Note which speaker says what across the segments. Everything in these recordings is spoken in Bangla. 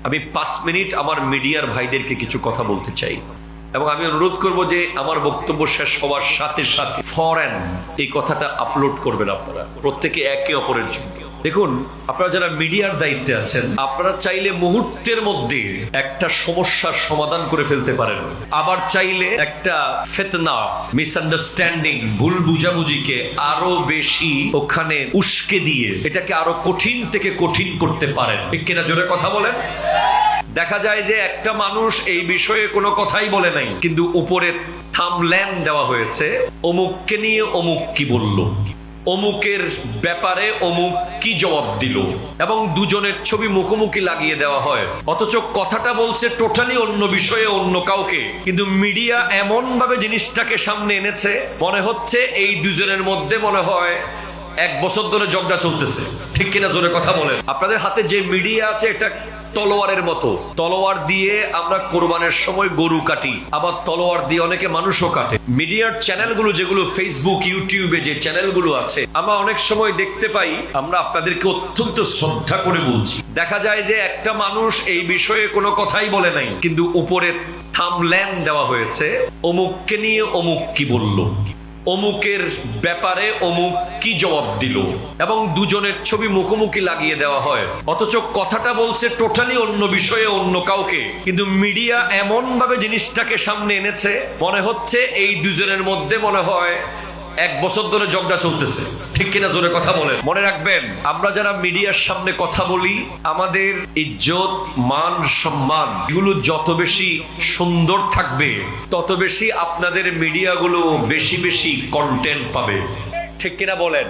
Speaker 1: আমি 5 মিনিট আমার মিডিয়ার ভাইদেরকে কিছু কথা বলতে চাই এবং আমি অনুরোধ করব যে আমার বক্তব্য শেষ হওয়ার সাথে সাথে ফরেন এই কথাটা আপলোড করবেন। আপনারা প্রত্যেকে একে অপরের জন্য দেখুন, আপনারা যারা মিডিয়ার দায়িত্বে আছেন, আপনারা চাইলে মুহূর্তের মধ্যে একটা সমস্যার সমাধান করে ফেলতে পারেন, আবার চাইলে একটা ফিতনা, মিসআন্ডারস্ট্যান্ডিং, ভুল বুঝাবুঝিকে আরো বেশি ওখানে উস্কে দিয়ে এটাকে আরো কঠিন থেকে কঠিন করতে পারেন। ঠিক কিনা? জোরে কথা বলেন। দেখা যায় যে একটা মানুষ এই বিষয়ে কোনো কথাই বলে নাই, কিন্তু উপরে থাম্বনেল দেওয়া হয়েছে অমুককে নিয়ে অমুক কি বলল, অমুকের ব্যাপারে অমুক কি জবাব দিল, এবং দুজনের ছবি মুখোমুখি লাগিয়ে দেওয়া হয়, অথচ কথাটা বলছে টোটালি অন্য বিষয়ে অন্য কাউকে। কিন্তু মিডিয়া এমন ভাবে জিনিসটাকে সামনে এনেছে, মনে হচ্ছে এই দুজনের মধ্যে মনে হয় 1 বছর ধরে ঝগড়া চলতেছে। ঠিক কিনা? জোরে কথা বলেন। আপনাদের হাতে যে মিডিয়া আছে এটা তলোয়ারের মতো। তলোয়ার দিয়ে আমরা কোরবানের সময় গরু কাটি, আবার তলোয়ার দিয়ে অনেকে মানুষও কাটে। মিডিয়ার চ্যানেলগুলো, যেগুলো ফেসবুক, ইউটিউবে যে চ্যানেলগুলো আছে, আমরা অনেক সময় দেখতে পাই, আমরা আপনাদেরকে অত্যন্ত শ্রদ্ধা করে বলছি, দেখা যায় যে একটা মানুষ এই বিষয়ে কোনো কথাই বলে নাই, কিন্তু উপরে থাম্বনেল দেওয়া হয়েছে অমুককে নিয়ে অমুক কি বলল, অমুকের ব্যাপারে অমুক কি জবাব দিল, এবং দুজনের ছবি মুখোমুখি লাগিয়ে দেওয়া হয়, অথচ কথাটা বলছে টোটালি অন্য বিষয়ে অন্য কাউকে। কিন্তু মিডিয়া এমন ভাবে জিনিসটাকে সামনে এনেছে, মনে হচ্ছে এই দুজনের মধ্যে মনে হয় 1 বছর ধরে ঝগড়া চলতেছে। ঠিক কিনা? জোরে কথা বলেন। মনে রাখবেন, আমরা যারা মিডিয়ার সামনে কথা বলি, আমাদের ইজ্জত, মান, সম্মান এগুলো যত বেশি সুন্দর থাকবে, তত বেশি আপনাদের মিডিয়াগুলো বেশি বেশি কন্টেন্ট পাবে। ঠিক কিনা বলেন?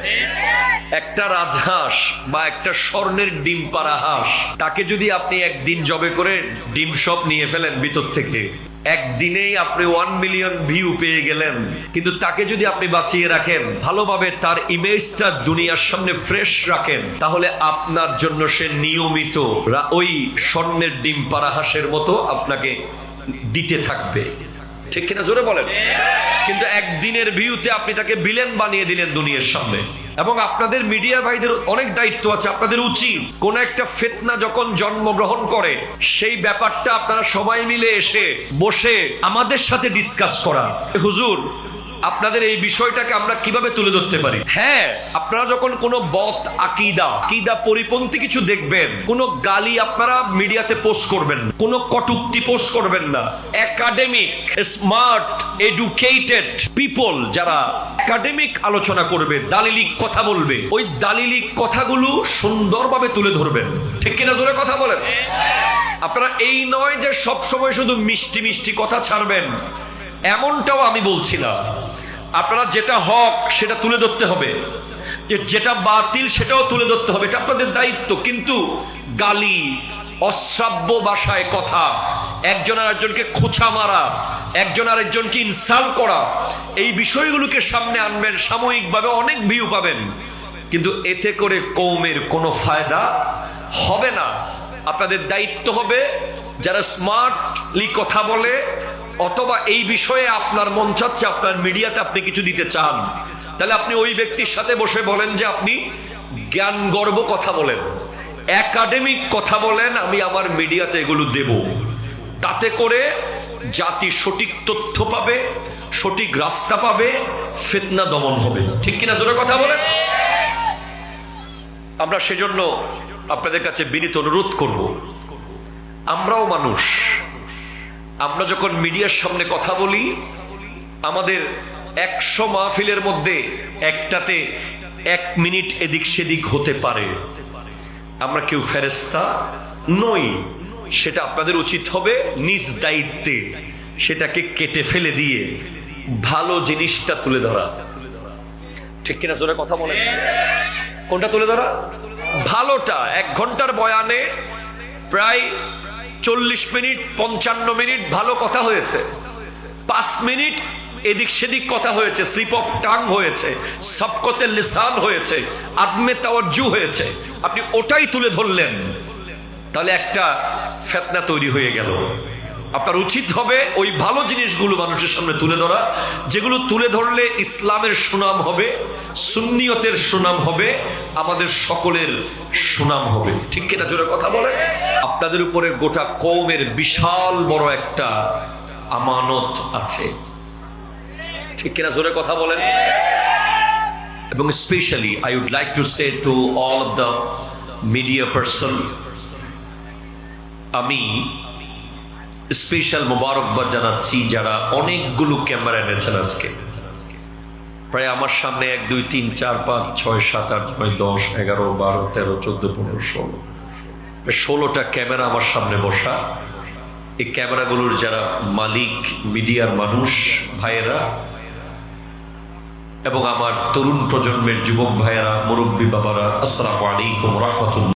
Speaker 1: একটা রাজহাঁস বা একটা স্বর্ণের ডিম পাড়া হাঁস, তাকে যদি আপনি একদিন জবে করে ডিম সব নিয়ে ফেলেন ভিতর থেকে, একদিনেই আপনি 1 মিলিয়ন ভিউ পেয়ে গেলেন। কিন্তু তাকে যদি আপনি বাঁচিয়ে রাখেন, ভালোভাবে তার ইমেজটা দুনিয়ার সামনে ফ্রেশ রাখেন, তাহলে আপনার জন্য সে নিয়মিত ওই স্বর্ণের ডিম পাড়া হাঁসের মতো আপনাকে দিতে থাকবে। ঠিক কিনা? জোরে বলেন। কিন্তু একদিনের ভিউতে আপনি তাকে ভিলেন বানিয়ে দিলেন দুনিয়ার সামনে। এবং আপনাদের মিডিয়া ভাইদের অনেক দায়িত্ব আছে। আপনাদের উচিত কোন একটা ফিতনা যখন জন্মগ্রহণ করে, সেই ব্যাপারটা আপনারা সবাই মিলে এসে বসে আমাদের সাথে ডিসকাস করা, হুজুর আপনাদের এই বিষয়টাকে আমরা কিভাবে তুলে ধরতে পারি। হ্যাঁ, আপনারা যখন কোনো বদ আকীদা পরিপন্থী কিছু দেখবেন, কোনো গালি আপনারা মিডিয়াতে পোস্ট করবেন না, কোনো কটূক্তি পোস্ট করবেন না। একাডেমিক, স্মার্ট, এডুকেটেড পিপল যারা একাডেমিক আলোচনা করবে, দালিলিক কথা বলবে, ওই দালিলিক কথাগুলো সুন্দরভাবে তুলে ধরবেন। ঠিক কিনা? জোরে কথা বলেন। আপনারা এই নয় যে সব সময় শুধু মিষ্টি মিষ্টি কথা ছাড়বেন, এমনটাও আমি বলছি না। আপনারা যেটা হক সেটা তুলে ধরতে হবে, যেটা বাতিল সেটাও তুলে ধরতে হবে, এটা আপনাদের দায়িত্ব। কিন্তু গালি, অশ্রাব্য ভাষায় কথা, একজন আরেকজনকে খোঁচা মারা, একজন আরেকজনকে ইনসাল্ট করা, এই বিষয়গুলোকে সামনে আনবেন, সাময়িকভাবে অনেক ভিউ পাবেন, কিন্তু এতে করে কওমের কোনো ফায়দা হবে না। আপনাদের দায়িত্ব হবে, যারা স্মার্টলি কথা বলে, অথবা এই বিষয়ে আপনার মন চাচ্ছে আপনার মিডিয়াতে আপনি কিছু দিতে চান, তাহলে আপনি ওই ব্যক্তির সাথে বসে বলেন যে আপনি জ্ঞান গর্ব কথা বলেন, একাডেমিক কথা বলেন, আমি আমার মিডিয়াতে এগুলো দেব। তাতে করে জাতি সঠিক তথ্য পাবে, সঠিক রাস্তা পাবে, ফিতনা দমন হবে। ঠিক কিনা? জোরে কথা বলেন। আমরা সেজন্য আপনাদের কাছে বিনীত অনুরোধ করব, আমরাও মানুষ, আমরা যখন মিডিয়ার সামনে কথা বলি, আমাদের 100 মাহফিলের মধ্যে একটাতে 1 মিনিট এদিক সেদিক হতে পারে। আমরা কেউ ফেরেশতা নই। সেটা আপনাদের উচিত হবে নিজ দায়িত্বে সেটাকে কেটে ফেলে দিয়ে ভালো জিনিসটা তুলে ধরা। ঠিক কিনা? জোরে কথা বলেন। কোনটা তুলে ধরা? ভালোটা। 1 ঘন্টার বয়ানে প্রায় 40 মিনিট 55 মিনিট ভালো কথা হয়েছে, 5 মিনিট এদিক সেদিক কথা হয়েছে, স্লিপ অফ টাং হয়েছে, সবকতে লিসান হয়েছে, আদমে তাওয়াজ্জু হয়েছে, আপনি ওটাই তুলে ধরলেন, তাহলে একটা ফিতনা তৈরি হয়ে গেল। আপনার উচিত হবে ওই ভালো জিনিসগুলো মানুষের সামনে তুলে ধরা, যেগুলো তুলে ধরলে ইসলামের সুনাম হবে, সুন্নিয়তের সুনাম হবে, আমাদের সকলের সুনাম হবে। ঠিক কিনা জোরে কথা বলেন? আপনাদের উপরে গোটা কওমের বিশাল বড় একটা আমানত আছে। ঠিক কিনা জোরে কথা বলেন? এবং specially I would like to say to all of the media person, আমি স্পেশাল মোবারকবাদ জানাচ্ছি যারা অনেকগুলো ক্যামেরা এনেছেন আজকে। প্রায় আমার সামনে 1 2 3 4 5 6 7 8 9 10 11 12 13 14 15 16টা ক্যামেরা আমার সামনে বসা। এই ক্যামেরাগুলোর যারা মালিক, মিডিয়ার মানুষ ভাইয়েরা এবং আমার তরুণ প্রজন্মের যুবক ভাইয়েরা, মুরব্বী বাবারা, আসসালামু আলাইকুম ওয়া রাহমাতুল্লাহ।